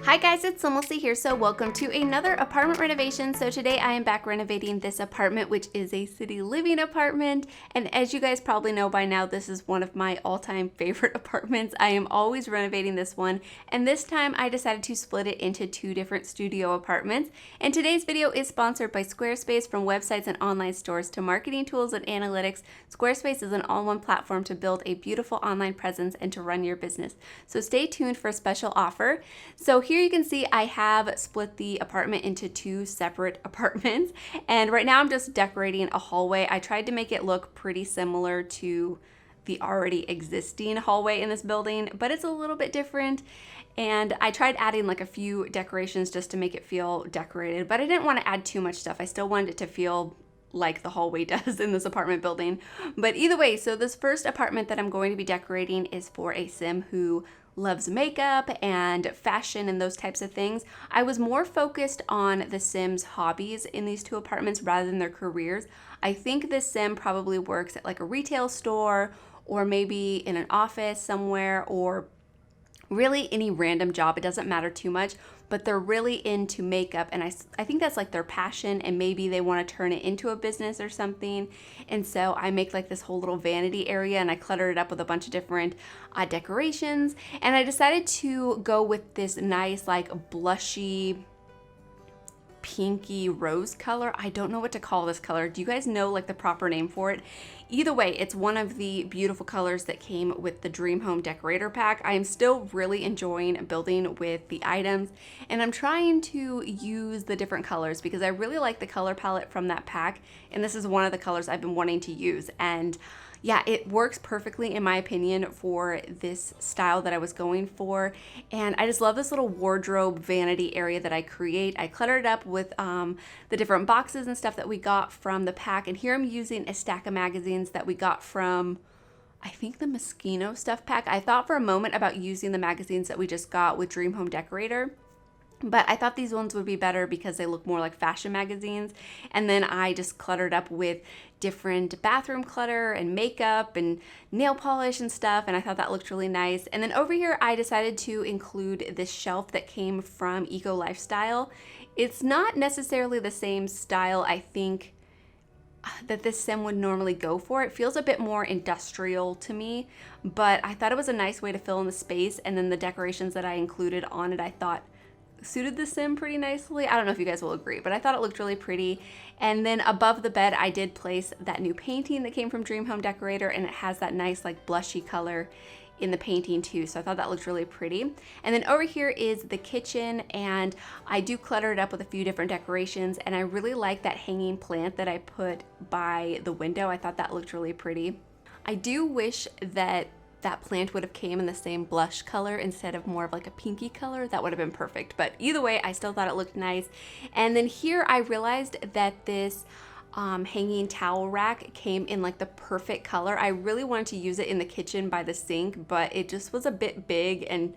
Hi guys, it's SimLicy here, so welcome to another apartment renovation. So today I am back renovating this apartment, which is a city living apartment. And as you guys probably know by now, this is one of my all-time favorite apartments. I am always renovating this one. And this time I decided to split it into two different studio apartments. And today's video is sponsored by Squarespace. From websites and online stores to marketing tools and analytics, Squarespace is an all-in-one platform to build a beautiful online presence and to run your business. So stay tuned for a special offer. So here you can see I have split the apartment into two separate apartments, and right now I'm just decorating a hallway. I tried to make it look pretty similar to the already existing hallway in this building, but it's a little bit different. And I tried adding like a few decorations just to make it feel decorated, but I didn't want to add too much stuff. I still wanted it to feel like the hallway does in this apartment building. But either way, so this first apartment that I'm going to be decorating is for a sim who loves makeup and fashion and those types of things. I was more focused on the Sims' hobbies in these two apartments rather than their careers. I think this sim probably works at like a retail store or maybe in an office somewhere, or really any random job. It doesn't matter too much, but they're really into makeup, and I think that's like their passion, and maybe they want to turn it into a business or something. And so I make like this whole little vanity area, and I cluttered it up with a bunch of different decorations, and I decided to go with this nice like blushy pinky rose color. I don't know what to call this color. Do you guys know like the proper name for it? Either way, it's one of the beautiful colors that came with the Dream Home Decorator pack. I am still really enjoying building with the items, and I'm trying to use the different colors because I really like the color palette from that pack, and this is one of the colors I've been wanting to use. And yeah, it works perfectly in my opinion for this style that I was going for. And I just love this little wardrobe vanity area that I create. I cluttered it up with the different boxes and stuff that we got from the pack. And here I'm using a stack of magazines that we got from, I think, the Moschino stuff pack. I thought for a moment about using the magazines that we just got with Dream Home Decorator, but I thought these ones would be better because they look more like fashion magazines. And then I just cluttered up with different bathroom clutter and makeup and nail polish and stuff, and I thought that looked really nice. And then over here I decided to include this shelf that came from Eco Lifestyle. It's not necessarily the same style I think that this sim would normally go for. It feels a bit more industrial to me, but I thought it was a nice way to fill in the space, and then the decorations that I included on it I thought suited the sim pretty nicely. I don't know if you guys will agree, but I thought it looked really pretty. And then above the bed I did place that new painting that came from Dream Home Decorator, and it has that nice like blushy color in the painting too, so I thought that looked really pretty. And then over here is the kitchen, and I do clutter it up with a few different decorations, and I really like that hanging plant that I put by the window. I thought that looked really pretty. I do wish that that plant would have came in the same blush color instead of more of like a pinky color. That would have been perfect, but either way I still thought it looked nice. And then here I realized that this hanging towel rack came in like the perfect color. I really wanted to use it in the kitchen by the sink, but it just was a bit big, and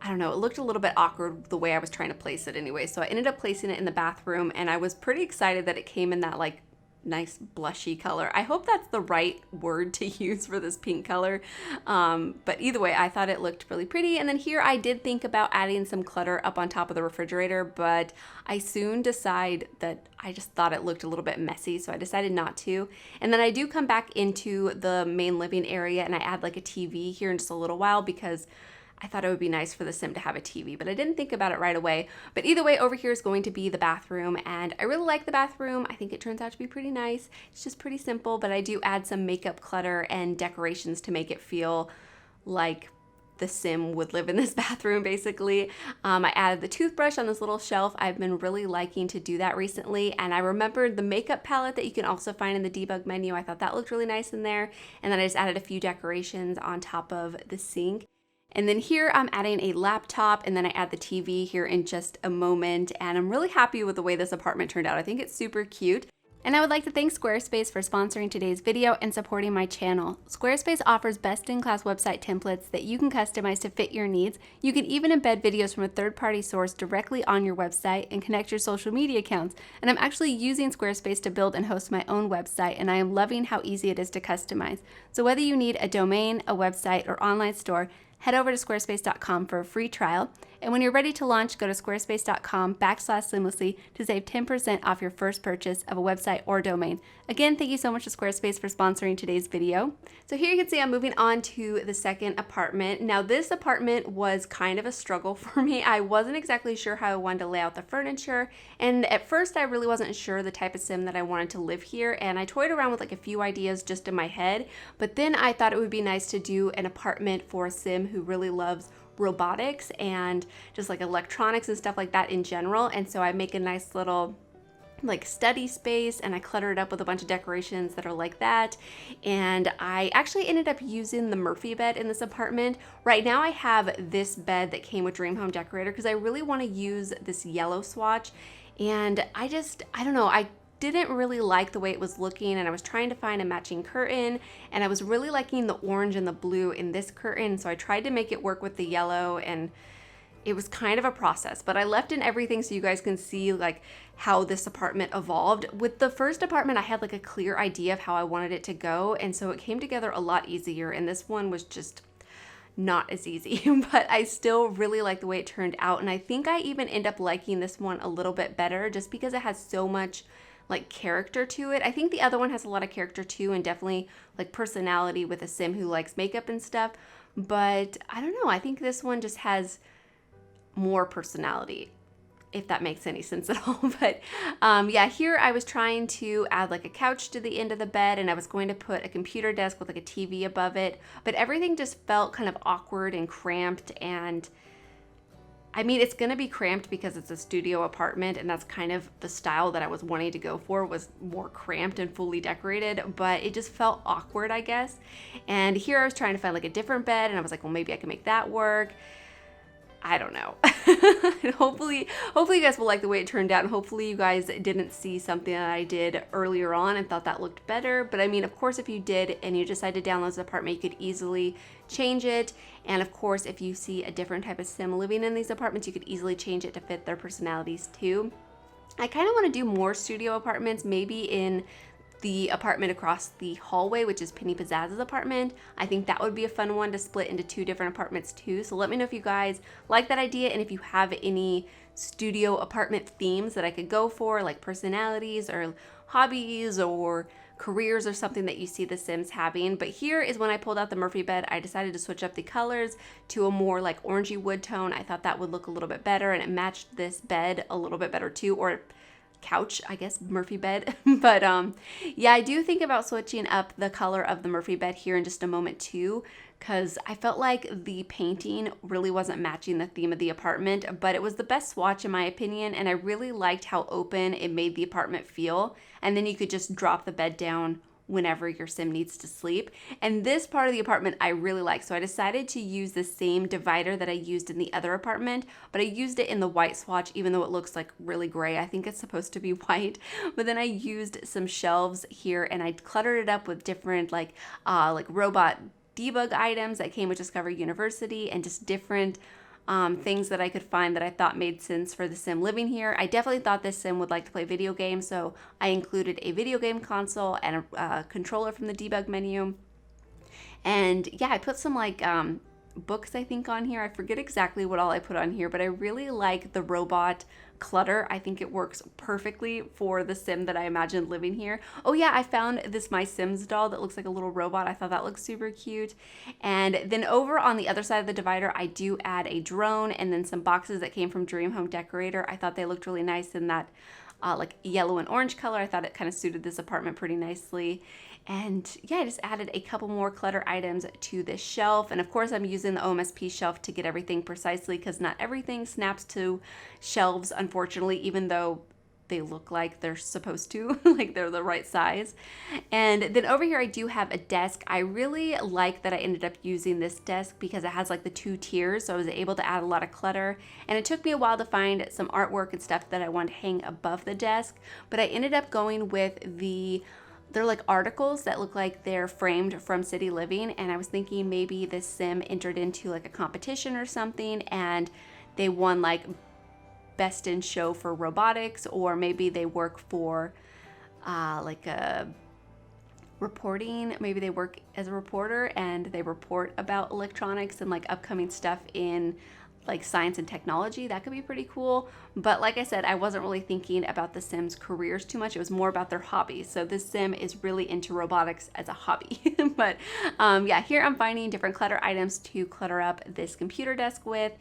I don't know, it looked a little bit awkward the way I was trying to place it anyway. So I ended up placing it in the bathroom, and I was pretty excited that it came in that like nice blushy color. I hope that's the right word to use for this pink color. But either way, I thought it looked really pretty. And then here I did think about adding some clutter up on top of the refrigerator, but I soon decided that I just thought it looked a little bit messy, so I decided not to. And then I do come back into the main living area, and I add like a TV here in just a little while because I thought it would be nice for the sim to have a TV, but I didn't think about it right away. But either way, over here is going to be the bathroom, and I really like the bathroom. I think it turns out to be pretty nice. It's just pretty simple, but I do add some makeup clutter and decorations to make it feel like the sim would live in this bathroom basically. I added the toothbrush on this little shelf. I've been really liking to do that recently, and I remembered the makeup palette that you can also find in the debug menu. I thought that looked really nice in there, and then I just added a few decorations on top of the sink. And then here I'm adding a laptop, and then I add the TV here in just a moment, and I'm really happy with the way this apartment turned out. I think it's super cute. And I would like to thank Squarespace for sponsoring today's video and supporting my channel. Squarespace offers best-in-class website templates that you can customize to fit your needs. You can even embed videos from a third-party source directly on your website and connect your social media accounts. And I'm actually using Squarespace to build and host my own website, and I am loving how easy it is to customize. So whether you need a domain, a website, or online store, head over to squarespace.com for a free trial. And when you're ready to launch, go to squarespace.com/SimLicy to save 10% off your first purchase of a website or domain. Again, thank you so much to Squarespace for sponsoring today's video. So here you can see I'm moving on to the second apartment. Now this apartment was kind of a struggle for me. I wasn't exactly sure how I wanted to lay out the furniture. And at first I really wasn't sure the type of sim that I wanted to live here. And I toyed around with like a few ideas just in my head. But then I thought it would be nice to do an apartment for a sim who really loves robotics and just like electronics and stuff like that in general. And so I make a nice little like study space and I clutter it up with a bunch of decorations that are like that. And I actually ended up using the Murphy bed in this apartment. Right now I have this bed that came with Dream Home Decorator because I really want to use this yellow swatch. And I don't know, I didn't really like the way it was looking, and I was trying to find a matching curtain, and I was really liking the orange and the blue in this curtain, so I tried to make it work with the yellow, and it was kind of a process, but I left in everything so you guys can see like how this apartment evolved. With the first apartment, I had like a clear idea of how I wanted it to go, and so it came together a lot easier, and this one was just not as easy, but I still really like the way it turned out, and I think I even end up liking this one a little bit better just because it has so much like character to it. I think the other one has a lot of character too, and definitely like personality with a sim who likes makeup and stuff, but I don't know, I think this one just has more personality, if that makes any sense at all. But yeah, here I was trying to add like a couch to the end of the bed, and I was going to put a computer desk with like a TV above it, but everything just felt kind of awkward and cramped. And I mean, it's gonna be cramped because it's a studio apartment, and that's kind of the style that I was wanting to go for, was more cramped and fully decorated, but it just felt awkward, I guess. And here I was trying to find like a different bed, and I was like, well, maybe I can make that work. I don't know. Hopefully you guys will like the way it turned out, and hopefully you guys didn't see something that I did earlier on and thought that looked better. But I mean, of course, if you did and you decided to download this apartment, you could easily change it. And of course, if you see a different type of sim living in these apartments, you could easily change it to fit their personalities too. I kind of want to do more studio apartments, maybe in the apartment across the hallway, which is Penny Pizzazz's apartment. I think that would be a fun one to split into 2 different apartments too. So let me know if you guys like that idea, and if you have any studio apartment themes that I could go for, like personalities or hobbies or careers or something that you see the Sims having. But here is when I pulled out the Murphy bed, I decided to switch up the colors to a more like orangey wood tone. I thought that would look a little bit better, and it matched this bed a little bit better too, or couch, I guess, Murphy bed. But yeah, I do think about switching up the color of the Murphy bed here in just a moment too, because I felt like the painting really wasn't matching the theme of the apartment, but it was the best swatch in my opinion, and I really liked how open it made the apartment feel. And then you could just drop the bed down whenever your sim needs to sleep. And this part of the apartment I really like, so I decided to use the same divider that I used in the other apartment, but I used it in the white swatch, even though it looks like really gray. I think it's supposed to be white. But then I used some shelves here, and I cluttered it up with different like robot debug items that came with Discover University, and just different things that I could find that I thought made sense for the sim living here. I definitely thought this sim would like to play video games, so I included a video game console and a controller from the debug menu. And yeah, I put some like books, I think, on here. I forget exactly what all I put on here, but I really like the robot clutter. I think it works perfectly for the sim that I imagined living here. Oh yeah, I found this My Sims doll that looks like a little robot. I thought that looked super cute. And then over on the other side of the divider, I do add a drone and then some boxes that came from Dream Home Decorator. I thought they looked really nice in that like yellow and orange color. I thought it kind of suited this apartment pretty nicely. And yeah, I just added a couple more clutter items to this shelf. And of course, I'm using the OMSP shelf to get everything precisely, because not everything snaps to shelves, unfortunately, even though they look like they're supposed to, like they're the right size. And then over here, I do have a desk. I really like that I ended up using this desk because it has like the 2 tiers, so I was able to add a lot of clutter. And it took me a while to find some artwork and stuff that I wanted to hang above the desk, but I ended up going with they're like articles that look like they're framed from City Living, and I was thinking maybe this sim entered into like a competition or something and they won like Best in Show for Robotics, or maybe they work for like a reporting. Maybe they work as a reporter and they report about electronics and like upcoming stuff in like science and technology. That could be pretty cool. But like I said, I wasn't really thinking about the Sims careers too much. It was more about their hobbies. So this Sim is really into robotics as a hobby. But yeah, here I'm finding different clutter items to clutter up this computer desk with.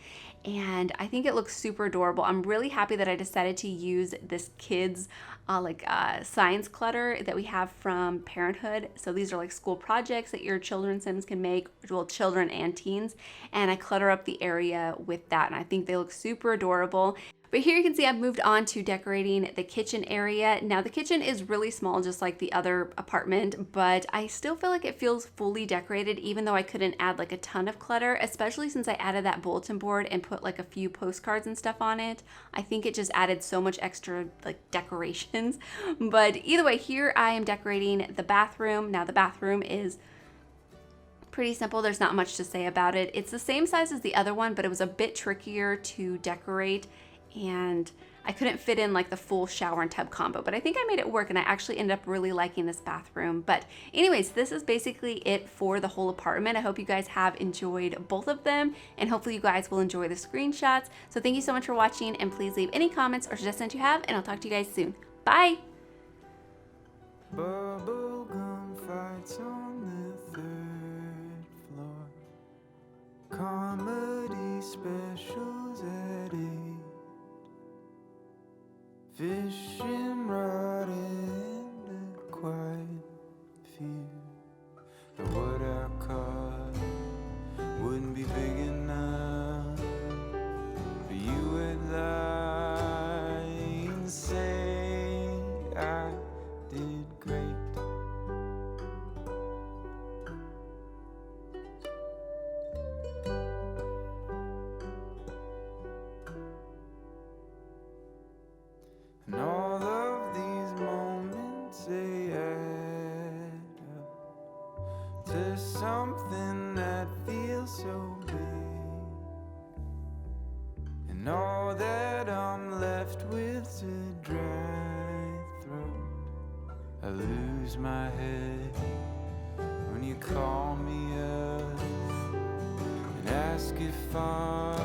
And I think it looks super adorable. I'm really happy that I decided to use this kids science clutter that we have from Parenthood. So these are like school projects that your children's Sims can make, well, children and teens. And I clutter up the area with that. And I think they look super adorable. But here you can see I've moved on to decorating the kitchen area. Now the kitchen is really small, just like the other apartment, but I still feel like it feels fully decorated, even though I couldn't add like a ton of clutter, especially since I added that bulletin board and put like a few postcards and stuff on it. I think it just added so much extra like decorations. But either way, here I am decorating the bathroom. Now the bathroom is pretty simple. There's not much to say about it. It's the same size as the other one, but it was a bit trickier to decorate, and I couldn't fit in like the full shower and tub combo, but I think I made it work, and I actually ended up really liking this bathroom. But anyways, this is basically it for the whole apartment. I hope you guys have enjoyed both of them, and hopefully you guys will enjoy the screenshots. So thank you so much for watching, and please leave any comments or suggestions you have, and I'll talk to you guys soon. Bye! Bubblegum fights on the 3rd floor. Comedy specials at 8. Fishing rod and quite few. But what I caught wouldn't be big enough for you and lie and say I did great. And all of these moments, they add up to something that feels so big. And all that I'm left with's a dry throat. I lose my head when you call me up and ask if I'm